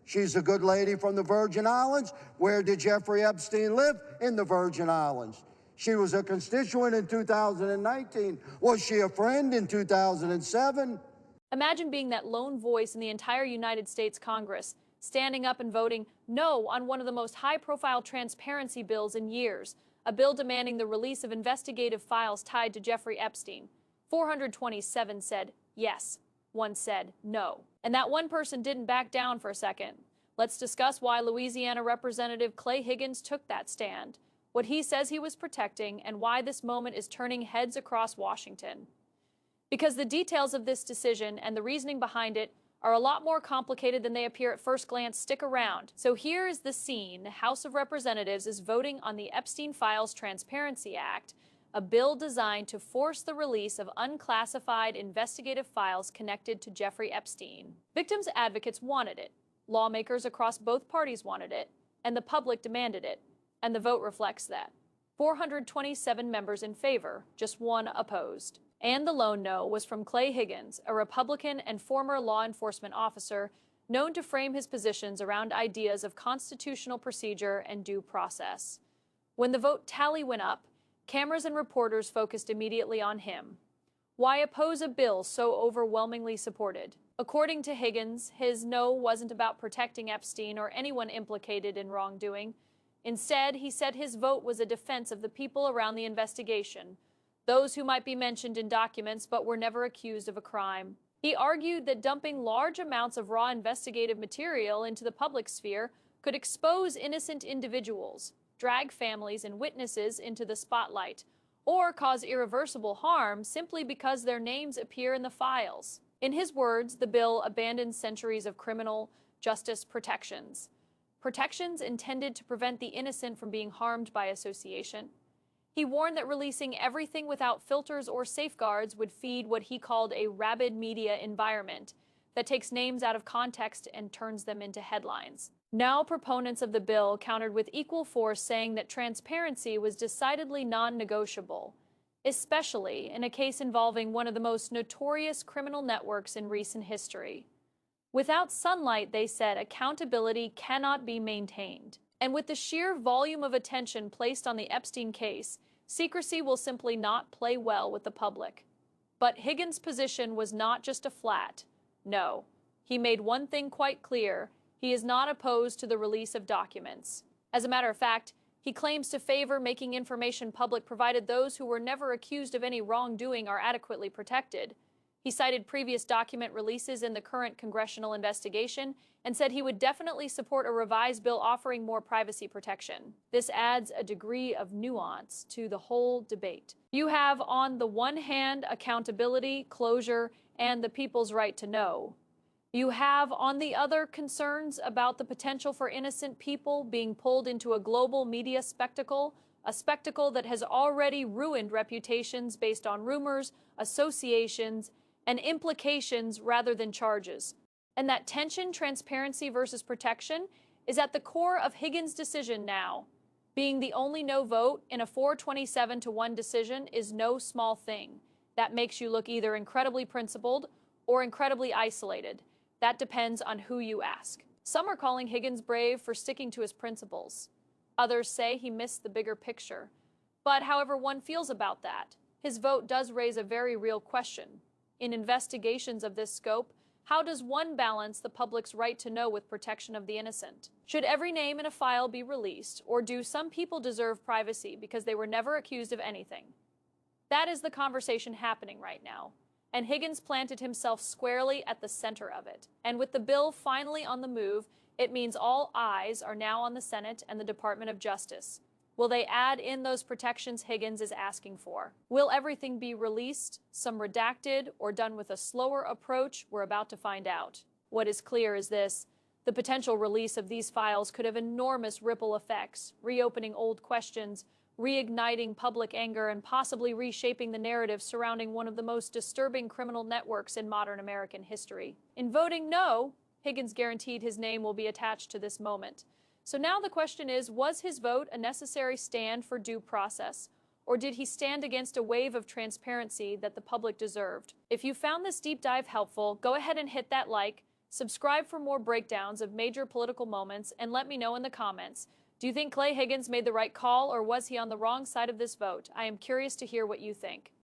She's a good lady from the Virgin Islands. Where did Jeffrey Epstein live? In the Virgin Islands. She was a constituent in 2019. Was she a friend in 2007? Imagine being that lone voice in the entire United States Congress, standing up and voting no on one of the most high-profile transparency bills in years, a bill demanding the release of investigative files tied to Jeffrey Epstein. 427 said yes, 1 said no. And that one person didn't back down for a second. Let's discuss why Louisiana Representative Clay Higgins took that stand, what he says he was protecting, and why this moment is turning heads across Washington. Because the details of this decision and the reasoning behind it are a lot more complicated than they appear at first glance. Stick around. So here is the scene. The House of Representatives is voting on the Epstein Files Transparency Act, a bill designed to force the release of unclassified investigative files connected to Jeffrey Epstein. Victims' advocates wanted it, lawmakers across both parties wanted it, and the public demanded it, and the vote reflects that. 427 members in favor, just 1 opposed. And the lone no was from Clay Higgins, a Republican and former law enforcement officer known to frame his positions around ideas of constitutional procedure and due process. When the vote tally went up, cameras and reporters focused immediately on him. Why oppose a bill so overwhelmingly supported? According to Higgins, his no wasn't about protecting Epstein or anyone implicated in wrongdoing. Instead, he said his vote was a defense of the people around the investigation, those who might be mentioned in documents but were never accused of a crime. He argued that dumping large amounts of raw investigative material into the public sphere could expose innocent individuals, drag families and witnesses into the spotlight, or cause irreversible harm simply because their names appear in the files. In his words, the bill abandons centuries of criminal justice protections. Protections intended to prevent the innocent from being harmed by association. He warned that releasing everything without filters or safeguards would feed what he called a rabid media environment that takes names out of context and turns them into headlines. Now, proponents of the bill countered with equal force, saying that transparency was decidedly non-negotiable, especially in a case involving one of the most notorious criminal networks in recent history. Without sunlight, they said, accountability cannot be maintained. And with the sheer volume of attention placed on the Epstein case, secrecy will simply not play well with the public. But Higgins' position was not just a flat no. He made one thing quite clear: he is not opposed to the release of documents. As a matter of fact, he claims to favor making information public provided those who were never accused of any wrongdoing are adequately protected. He cited previous document releases in the current congressional investigation and said he would definitely support a revised bill offering more privacy protection. This adds a degree of nuance to the whole debate. You have, on the one hand, accountability, closure, and the people's right to know. You have, on the other, concerns about the potential for innocent people being pulled into a global media spectacle, a spectacle that has already ruined reputations based on rumors, associations, and implications rather than charges. And that tension, transparency versus protection, is at the core of Higgins' decision now. Being the only no vote in a 427-1 decision is no small thing. That makes you look either incredibly principled or incredibly isolated. That depends on who you ask. Some are calling Higgins brave for sticking to his principles. Others say he missed the bigger picture. But however one feels about that, his vote does raise a very real question. In investigations of this scope, how does one balance the public's right to know with protection of the innocent? Should every name in a file be released, or do some people deserve privacy because they were never accused of anything? That is the conversation happening right now, and Higgins planted himself squarely at the center of it. And with the bill finally on the move, it means all eyes are now on the Senate and the Department of Justice. Will they add in those protections Higgins is asking for? Will everything be released, some redacted, or done with a slower approach? We're about to find out. What is clear is this: the potential release of these files could have enormous ripple effects, reopening old questions, reigniting public anger, and possibly reshaping the narrative surrounding one of the most disturbing criminal networks in modern American history. In voting no, Higgins guaranteed his name will be attached to this moment. So now the question is, was his vote a necessary stand for due process, or did he stand against a wave of transparency that the public deserved? If you found this deep dive helpful, go ahead and hit that like, Subscribe for more breakdowns of major political moments and let me know in the comments. Do you think Clay Higgins made the right call or was he on the wrong side of this vote? I am curious to hear what you think.